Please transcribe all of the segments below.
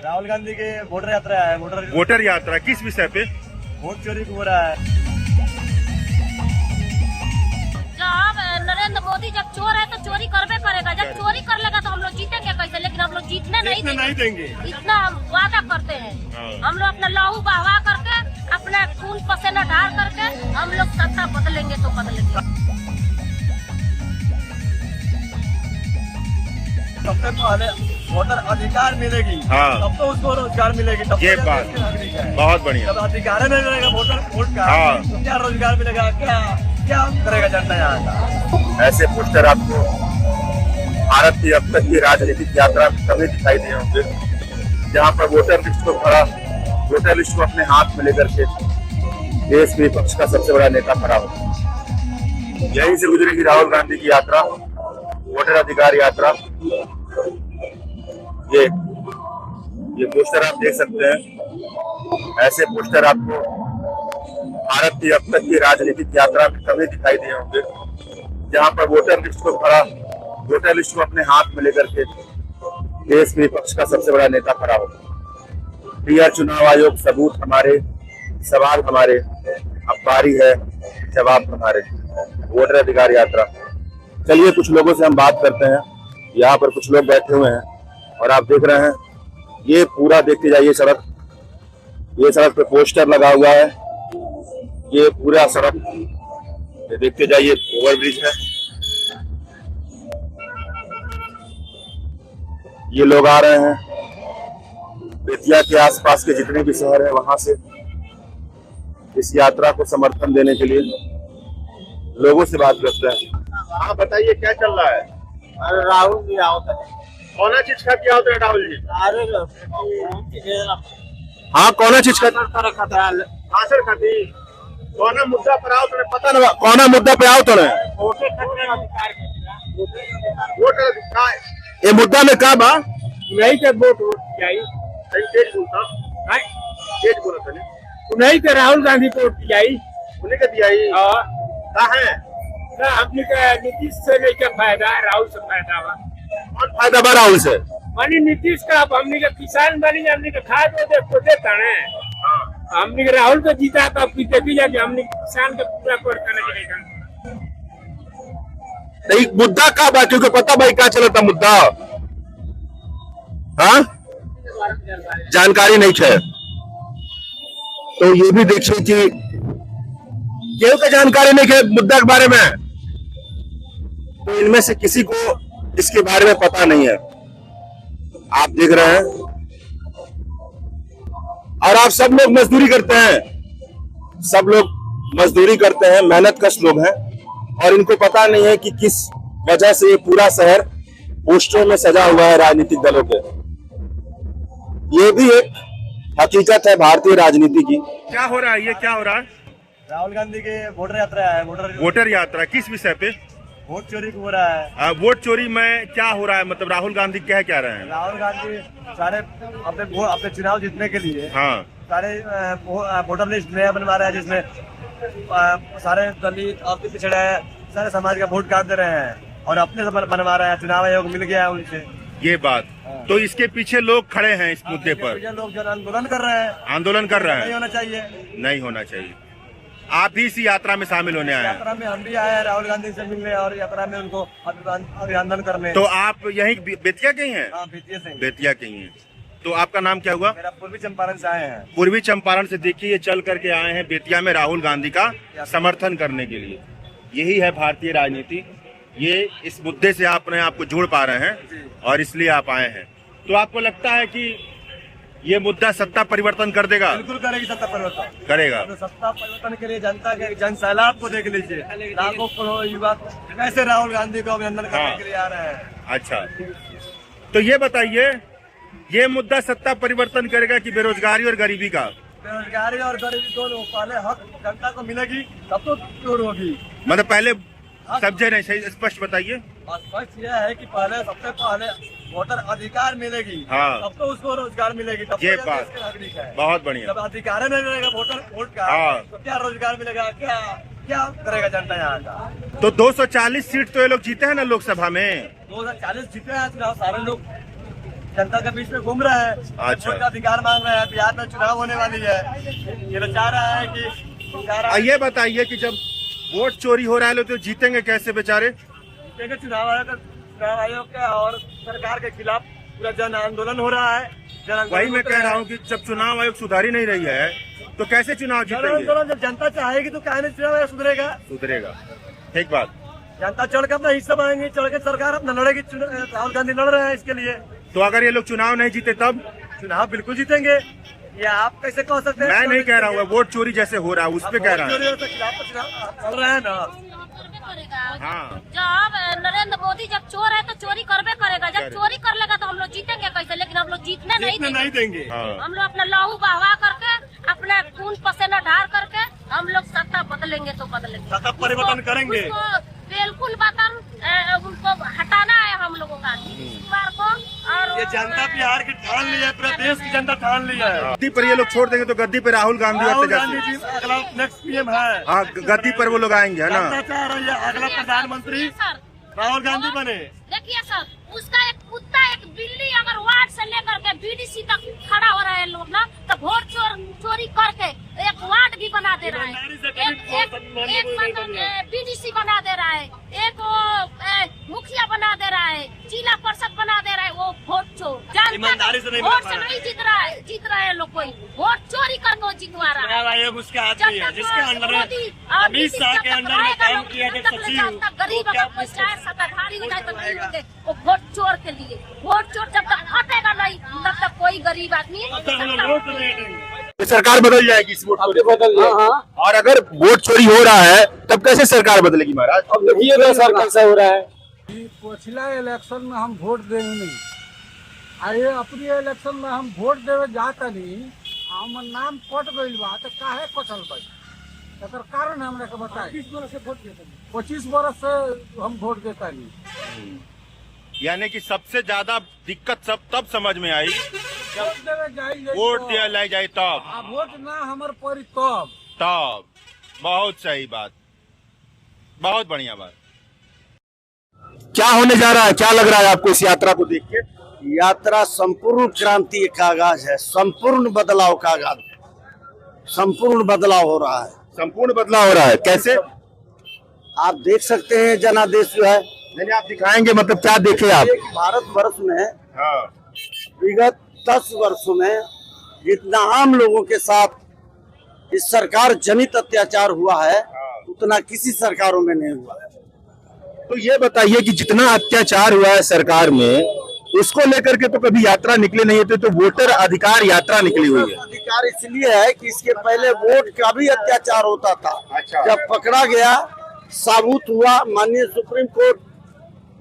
राहुल गांधी के वोटर यात्रा है। वोटर यात्रा किस विषय पे? वोट चोरी हो रहा है। जब नरेंद्र मोदी जब चोर है तो चोरी करबे करेगा। जब चोरी कर लेगा तो हम लोग जीतेंगे कैसे? लेकिन हम लोग जीतने नहीं देंगे। इतना हम वादा करते हैं। हम लोग अपना लहू बहवा करके, अपना खून पसीना ढाल करके हम लोग सत्ता बदलेंगे तो बदलेंगे। सबसे पहले वोटर अधिकार मिलेगी, तब तो उसको रोजगार मिलेगी। तब ये तो बात बहुत बढ़िया। जब अधिकार नहीं मिलेगा वोट का, तो क्या रोजगार मिलेगा? क्या करेगा जनता यहाँ का? ऐसे पोस्टर आपको भारत की अब तक की राजनीतिक यात्रा में कभी दिखाई दिए होंगे, जहाँ पर वोटर लिस्ट को अपने हाथ में लेकर के देश के विपक्ष का सबसे बड़ा नेता खड़ा हो। यहीं से गुजरेगी राहुल गांधी की यात्रा, वोटर अधिकार यात्रा। ये पोस्टर आप देख सकते हैं। ऐसे पोस्टर आपको भारत की अब तक की राजनीतिक यात्रा में कभी दिखाई दिए होंगे, जहां पर वोटर लिस्ट को अपने हाथ में लेकर के देश के विपक्ष का सबसे बड़ा नेता खड़ा हो। क्लियर चुनाव आयोग, सबूत हमारे, सवाल हमारे, अब बारी है जवाब हमारे। वोटर अधिकार यात्रा। चलिए कुछ लोगों से हम बात करते हैं। यहाँ पर कुछ लोग बैठे हुए हैं और आप देख रहे हैं, ये पूरा देखते जाइए सड़क। ये सड़क पे पोस्टर लगा हुआ है। ये पूरा सड़क ये देखते जाइए, ओवरब्रिज है। ये लोग आ रहे हैं बेतिया के आसपास के जितने भी शहर है वहां से इस यात्रा को समर्थन देने के लिए। लोगों से बात करते हैं। हाँ बताइए, क्या चल रहा है? अरे राहुल जी आओ तक कौन चीज का किया होता है राहुल जी? अरे हाँ कौन चीज का हासिल खाती? कौन मुद्दा पर आओ तो पता ना, कौन मुद्दा पे आओ तो ये मुद्दा में का बा? नहीं के वोट जाई तेज बोलता तेज बोला था नहीं के राहुल गांधी को वोट जाई उन्हें का दिया ही का है ना। अपने का नीतीश से नहीं क्या फायदा है, राहुल से फायदा हुआ। कौन फायदा बा राहुल से? मानी नीतीश का हमने का किसान बनी, हमने का खाद को देता है। हमने का राहुल को जीता तो अब देखी जाके हमने किसान का पूरा करना चाहिए। नहीं मुद्दा का बा, क्योंकि पता भाई क्या चलता मुद्दा? हाँ जानकारी नहीं है। तो ये भी देखिए कि केहू का जानकारी नहीं है मुद्दा के बारे में। तो इनमें से किसी को इसके बारे में पता नहीं है। आप देख रहे हैं और आप सब लोग मजदूरी करते हैं। सब लोग मजदूरी करते हैं, मेहनत कश लोग हैं और इनको पता नहीं है कि किस वजह से ये पूरा शहर पोस्टरों में सजा हुआ है राजनीतिक दलों के। ये भी एक हकीकत है भारतीय राजनीति की। क्या हो रहा है? ये क्या हो रहा है? राहुल गांधी के वोटर यात्रा है। वोटर यात्रा किस विषय पे? वोट चोरी हो रहा है। वोट चोरी में क्या हो रहा है? मतलब राहुल गांधी क्या रहे हैं? राहुल गांधी सारे अपने चुनाव जीतने के लिए सारे वोटर लिस्ट नया बनवा रहे हैं, जिसमें सारे दलित और पिछड़े सारे समाज का वोट काट दे रहे हैं और अपने से बनवा रहे हैं। चुनाव आयोग मिल गया है उनसे ये बात। तो इसके पीछे लोग खड़े हैं इस मुद्दे पर। लोग जन आंदोलन कर रहे हैं। आंदोलन कर रहे हैं। नहीं होना चाहिए, नहीं होना चाहिए। आप भी इसी यात्रा में शामिल होने आए हैं? यात्रा में हम भी आए हैं राहुल गांधी से मिलने और यात्रा में उनको अभिनंदन करने। तो आप यहीं बेतिया के ही हैं? हाँ बेतिया के ही हैं। तो आपका नाम क्या हुआ? मेरा पूर्वी चंपारण से आए हैं। पूर्वी चंपारण से देखिए, ये चल करके आए हैं बेतिया में राहुल गांधी का समर्थन करने के लिए। यही है भारतीय राजनीति। ये इस मुद्दे से अपने आप को जोड़ पा रहे हैं और इसलिए आप आए हैं। तो आपको लगता है कि ये मुद्दा सत्ता परिवर्तन कर देगा? बिल्कुल करेगी सत्ता परिवर्तन। करेगा। तो सत्ता परिवर्तन के लिए जनता के जन सैलाब को देख लीजिए। लाखों करोड़ों युवा कैसे राहुल गांधी को अभिनंदन करने के लिए आ रहे हैं। अच्छा, तो ये बताइए, ये मुद्दा सत्ता परिवर्तन करेगा कि बेरोजगारी और गरीबी का? बेरोजगारी और गरीबी दोनों पहले हक जनता को मिलेगी तब तो दूर होगी। मतलब पहले समझे नहीं, सही स्पष्ट बताइए। स्पष्ट यह है कि पहले सबसे पहले वोटर अधिकार मिलेगी, तब तो उसको रोजगार मिलेगी। तब ये तो बात नागरिक है। बहुत बढ़िया। जब अधिकार नहीं मिलेगा वोट का, तो क्या रोजगार मिलेगा? क्या करेगा जनता यहाँ का? तो 240 सीट तो ये लोग जीते हैं ना लोकसभा में? 240 जीते हैं चुनाव। सारे लोग जनता के बीच में घूम रहे हैं, अच्छा। वोट का अधिकार मांग रहे हैं। बिहार में चुनाव होने वाली है, ये लोग चाह रहा है कि ये बताइए कि जब वोट चोरी हो रहा है तो जीतेंगे कैसे बेचारे? चुनाव आयोग के और सरकार के खिलाफ पूरा जन आंदोलन हो रहा है। वही मैं कह रहा हूँ कि जब चुनाव आयोग सुधार ही नहीं रही है तो कैसे चुनाव जीतेंगे? आंदोलन जब जनता चाहेगी तो कहने चुनाव आयोग सुधरेगा। ठीक बात। जनता चढ़ के अपना हिस्सा मांगेगी, चढ़ के सरकार अपना लड़ेगी। राहुल गांधी लड़ रहे हैं इसके लिए। तो अगर ये लोग चुनाव नहीं जीते तब? चुनाव बिल्कुल जीतेंगे। ये आप कैसे कह सकते हैं? मैं नहीं कह रहा हूँ, वोट चोरी जैसे हो रहा है उस पे कह रहा हूँ। चल रहे हैं ना। हाँ। जब नरेंद्र मोदी जब चोर है तो चोरी करबे करेगा। जब चोरी कर लेगा तो हम लोग जीतेंगे कैसे? लेकिन हम लोग जीतने नहीं देंगे। हाँ। हम लोग अपना लहू बहवा करके, अपना खून पसीना ढार करके हम लोग सत्ता बदलेंगे तो बदलेंगे, सत्ता परिवर्तन करेंगे। बिल्कुल बटन उनको हटाना है हम लोगों का कुमार को। और ये जनता बिहार की ठान ली है, पूरा देश की जनता ठान ली है। गद्दी पर ये लोग छोड़ देंगे तो गद्दी पे राहुल गांधी और राहुल तेजस्वी। गांधी जी अगला नेक्स्ट पीएम है। हाँ, गद्दी पर वो लोग आएंगे, है ना? जनता चाह रही है अगला प्रधानमंत्री सर राहुल गांधी बने। देखिए सर, उसका एक कुत्ता एक बिल्ली अगर वार्ड से लेकर के बीडीसी तक खड़ा हो रहा है लोग ना, तो वोट चोरी करके एक वार्ड भी बना दे रहा है, एक बीडीसी बना दे रहा है, एक मुखिया बना दे रहा है, जिला परिषद बना दे रहा है। वो वोट चोर ईमानदारी से नहीं वोट से नहीं जीत रहा है लोग। कोई वोट चोरी करके जितवा रहा है। चुनाव आयोग उसके आदमी है जिसके अंडर अमित शाह के अंडर में काम किया जब सचिव। गरीब अगर कोई चाहे सत्ताधारी हो जाए तो नहीं होंगे वो वोट चोर के लिए। वोट चोर जब तक हटेगा नहीं तब तक कोई गरीब आदमी सरकार बदल जाएगी इस वोट चोरी बदल जाएगी। और अगर वोट चोरी हो रहा है तब कैसे सरकार बदलेगी महाराज? अब देखिए सर कैसा हो रहा है। पिछला इलेक्शन में हम वोट देंगे नहीं, आइए अपनी इलेक्शन में हम वोट देवे जाता नहीं, हमर नाम कट गई बा तो काहे कटल बा? एकर कारण हमरा के बताए। 25 बरस से हम वोट देता नहीं। यानी कि सबसे ज्यादा दिक्कत सब तब समझ में आई वोट देवे जाई वोट दिया लाई जाए तब। वोट ना हमर परी तब। बहुत सही बात, बहुत बढ़िया बात। क्या होने जा रहा है, क्या लग रहा है आपको इस यात्रा को देख के? यात्रा संपूर्ण क्रांति का आगाज है, संपूर्ण बदलाव का आगाज है। संपूर्ण बदलाव हो रहा है। संपूर्ण बदलाव हो रहा है, कैसे? आप देख सकते हैं जनादेश जो है। नहीं, आप दिखाएंगे, मतलब क्या देखे आप? भारत वर्ष में हाँ। विगत 10 वर्षों में जितना आम लोगों के साथ इस सरकार जनित अत्याचार हुआ है उतना किसी सरकारों में नहीं हुआ है। तो ये बताइए कि जितना अत्याचार हुआ है सरकार में उसको लेकर के तो कभी यात्रा निकली नहीं होती, तो वोटर अधिकार यात्रा निकली हुई है। अधिकार इसलिए है कि इसके पहले वोट का भी अत्याचार होता था। अच्छा। जब पकड़ा गया, साबुत हुआ, माननीय सुप्रीम कोर्ट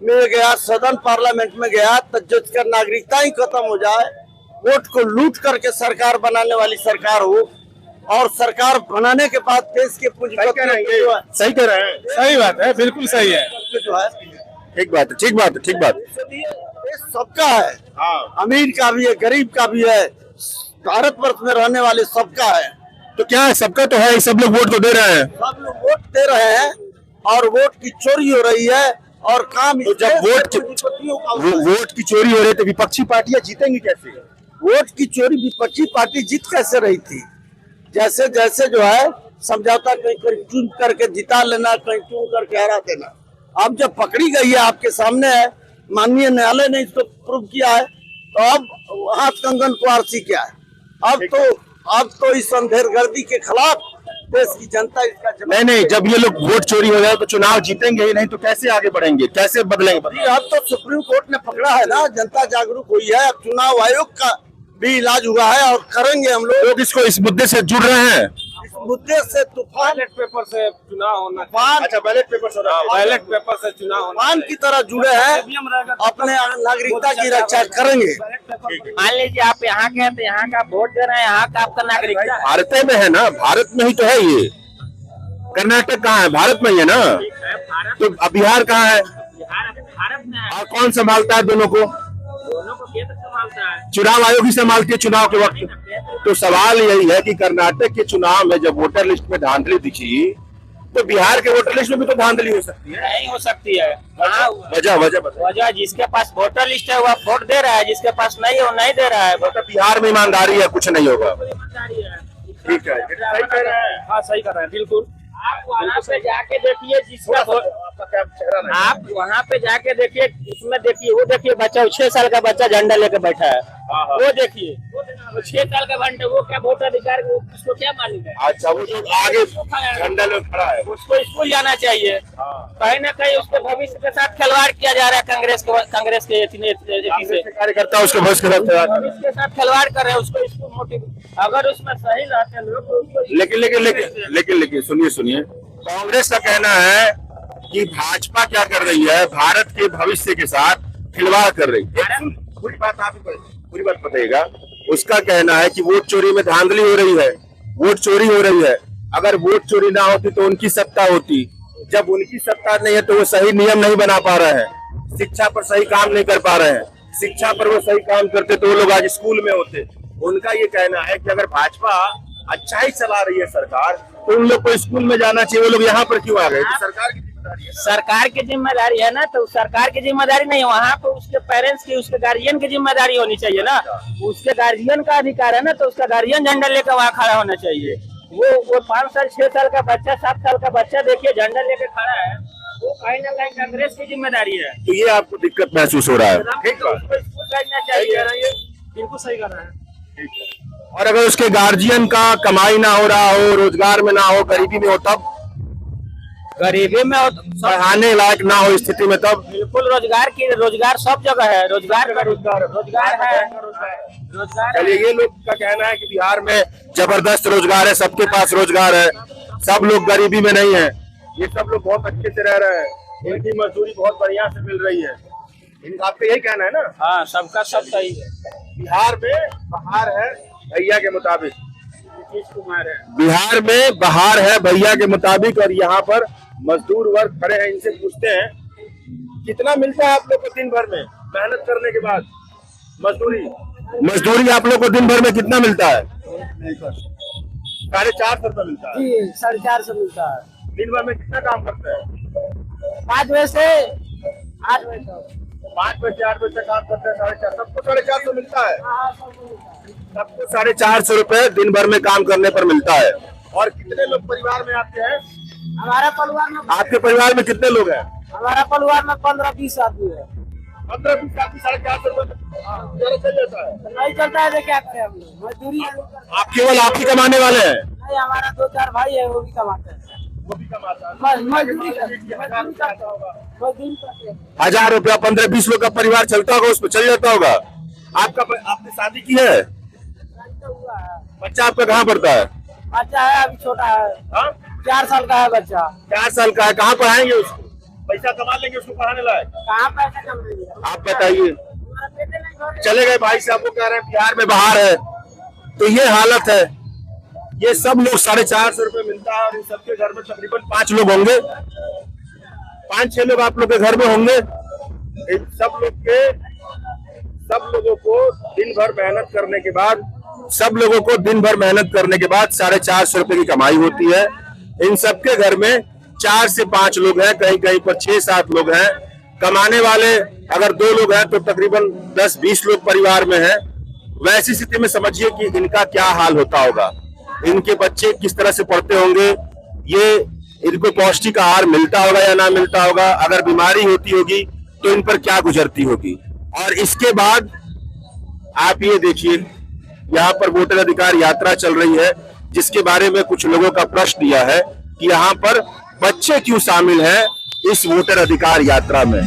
में गया, सदन पार्लियामेंट में गया, तो जिसका नागरिकता ही खत्म हो जाए, वोट को लूट करके सरकार बनाने वाली सरकार हो, और सरकार बनाने के बाद देश के पूंजीपतियों सही कह रहे हैं, सही बात है, बिल्कुल सही है। जो है ठीक बात है, ठीक बात है, ठीक बात। देश सबका है। हाँ। अमीर का भी है, गरीब का भी है, भारतवर्ष में रहने वाले सबका है। तो क्या है, सबका तो है, सब लोग वोट तो दे रहे हैं। सब लोग वोट दे रहे हैं और वोट की चोरी हो रही है और काम तो जब वोट की चोरी हो रही है तो विपक्षी पार्टियां जीतेंगी कैसे? वोट की चोरी विपक्षी पार्टी जीत कैसे रही थी? जैसे जैसे जो है समझौता कहीं चुन करके जिता लेना, कहीं चुन करके हरा देना। अब जब पकड़ी गई है, आपके सामने है, माननीय न्यायालय ने इसको प्रूव किया है, तो अब हाथ कंगन को आरसी क्या है? अब तो इस अंधेरगर्दी के खिलाफ देश की जनता इसका जवाब। नहीं, जब ये लोग वोट चोरी हो जाए तो चुनाव जीतेंगे ही नहीं, तो कैसे आगे बढ़ेंगे, कैसे बदलेंगे? अब तो सुप्रीम कोर्ट ने पकड़ा है ना, जनता जागरूक हुई है। अब चुनाव आयोग का भी इलाज हुआ है और करेंगे हम लोग। इसको इस मुद्दे से जुड़ रहे हैं। इस मुद्दे से तूफान बैलेट पेपर से चुनाव होना। अच्छा, बैलेट पेपर से बैलेट पेपर से चुनाव होना। तूफान की तरह जुड़े हैं, अपने नागरिकता की रक्षा करेंगे। मान लीजिए आप यहाँ के हैं तो यहाँ का वोट दे रहे हैं, यहाँ का आपका नागरिकता भारत में है ना, भारत में ही तो है ये। कर्नाटक कहाँ है? भारत में ही है ना। तो बिहार कहाँ है? भारत में है। और कौन संभालता है दोनों को? दोनों को केंद्र संभालता है। चुनाव आयोग ही संभालती है चुनाव के वक्त। तो सवाल यही है कि कर्नाटक के चुनाव में जब वोटर लिस्ट में धांधली दिखी तो बिहार के वोटर लिस्ट में भी तो धांधली हो सकती है। नहीं हो सकती है। हाँ, वजह बताओ। वजह जिसके पास वोटर लिस्ट है वह वोट दे रहा है, जिसके पास नहीं है वो नहीं दे रहा है। मतलब बिहार में ईमानदारी है, कुछ नहीं होगा। ईमानदारी है। ठीक है, सही कह रहे हैं। हाँ सही कर रहे हैं, बिल्कुल। आप वहाँ पे जाके देखिए जिसका आपका क्या चेहरा नहीं, आप वहाँ पे जाके देखिए, उसमें देखिए, वो देखिए बच्चा 6 साल का बच्चा झंडा लेके बैठा है। वो देखिए 6 साल का घंटे, वो क्या वोट अधिकार, उसको क्या मालूम है? अच्छा, वो जो आगे झंडा लेकर खड़ा है उसको स्कूल जाना चाहिए। कहीं ना कहीं उसके भविष्य के साथ खिलवाड़ किया जा रहा है कांग्रेस के से कार्यकर्ता उसके भविष्य के साथ भविष्य के साथ खिलवाड़ कर रहे हैं। उसको स्कूल मोटिव अगर उसमें सही रहते हैं लोग तो उसको लेकिन सुनिए, कांग्रेस का कहना है कि भाजपा क्या कर रही है, भारत के भविष्य के साथ खिलवाड़ कर रही है। पूरी बात बताइएगा। उसका कहना है कि वोट चोरी में धांधली हो रही है, वोट चोरी हो रही है। अगर वोट चोरी ना होती तो उनकी सत्ता होती, जब उनकी सत्ता नहीं है तो वो सही नियम नहीं बना पा रहे हैं, शिक्षा पर सही काम नहीं कर पा रहे हैं। शिक्षा पर वो सही काम करते तो वो लोग आज स्कूल में होते। उनका ये कहना है कि अगर भाजपा अच्छा ही चला रही है सरकार, तो उन लोग को स्कूल में जाना चाहिए। वो लोग यहाँ पर क्यों आ गए? तो सरकार की जिम्मेदारी है। सरकार की जिम्मेदारी है ना, तो सरकार की जिम्मेदारी नहीं है, वहाँ पे उसके पेरेंट्स की, उसके गार्जियन की जिम्मेदारी होनी चाहिए ना। उसके गार्जियन का अधिकार है ना, तो उसका गार्जियन झंडा लेकर वहाँ खड़ा होना चाहिए। वो 5 साल 6 साल का बच्चा, 7 साल का बच्चा देखिए झंडा लेकर खड़ा है, वो कहीं ना कहीं कांग्रेस की जिम्मेदारी है। तो ये आपको दिक्कत महसूस हो रहा है? ठीक है, उसको स्कूल भेजना चाहिए। बिल्कुल सही कर रहे हैं। और अगर उसके गार्जियन का कमाई ना हो रहा हो, रोजगार में ना हो, गरीबी में हो, तब गरीबी में पढ़ाने लायक ना हो स्थिति में, तब बिल्कुल रोजगार सब जगह है। रोजगार है। चलिए, ये लोग का कहना है कि बिहार में जबरदस्त रोजगार है, सबके पास रोजगार है, सब लोग गरीबी में नहीं है, ये सब लोग बहुत अच्छे से रह रहे हैं, इनकी मजदूरी बहुत बढ़िया से मिल रही है। इनका आपका यही कहना है ना? हाँ, सबका सब सही है। बिहार में बहार है भैया के मुताबिक, नीतीश कुमार है। बिहार में बहार है भैया के मुताबिक। और यहाँ पर मजदूर वर्ग खड़े हैं, इनसे पूछते हैं कितना मिलता है आप लोग को दिन भर में मेहनत करने के बाद? मजदूरी आप लोग को दिन भर में कितना मिलता है? 450 रुपए मिलता है। 450 मिलता है। दिन भर में कितना काम करते हैं? 5 बजे से 8 बजे तक। 5 बजे से 8 बजे तक काम करते हैं। 450, सबको 450 मिलता है। सबको 450 रुपए दिन भर में काम करने पर मिलता है। और कितने लोग परिवार में आपके हैं? हमारा परिवार में, आपके परिवार में कितने लोग हैं? हमारा परिवार में 15-20 आदमी है। 15-20 आदमी 450 रुपए चल जाता है? नहीं चलता है तो क्या करें हम लोग, मजदूरी। आप केवल आप ही कमाने वाले हैं? नहीं, हमारा 2-4 भाई है, वो भी कमाते हैं। वो भी कमाता है। मजदूरी करते हैं। 1000 रुपया 15-20 लोग का परिवार चलता होगा, उसमें चल जाता होगा। आपने शादी की है? बच्चा आपका कहाँ पढ़ता है? बच्चा है अभी छोटा है। हाँ? 4 साल का है बच्चा। 4 साल का है। कहाँ पढ़ाएंगे उसको? पैसा कमा लेंगे उसको पढ़ाने लायक? कहाँ पैसा कमाएंगे? आप बताइए। चले गए भाई साहब, वो कह रहे हैं बिहार में बाहर है, तो ये हालत है। ये सब लोग 450 रुपए मिलता है और इन सबके घर में तकरीबन 5 लोग होंगे, 5-6 लोग आप लोग के घर में होंगे। इन सब लोगों को दिन भर मेहनत करने के बाद 450 रुपए की कमाई होती है। इन सबके घर में 4 से 5 लोग हैं, कहीं कहीं पर 6-7 लोग हैं। कमाने वाले अगर 2 लोग हैं तो तकरीबन 10-20 लोग परिवार में हैं। वैसी स्थिति में समझिए कि इनका क्या हाल होता होगा, इनके बच्चे किस तरह से पढ़ते होंगे, ये इनको पौष्टिक आहार मिलता होगा या ना मिलता होगा, अगर बीमारी होती होगी तो इन पर क्या गुजरती होगी। और इसके बाद आप ये देखिए, यहाँ पर वोटर अधिकार यात्रा चल रही है, जिसके बारे में कुछ लोगों का प्रश्न दिया है कि यहाँ पर बच्चे क्यों शामिल हैं इस वोटर अधिकार यात्रा में।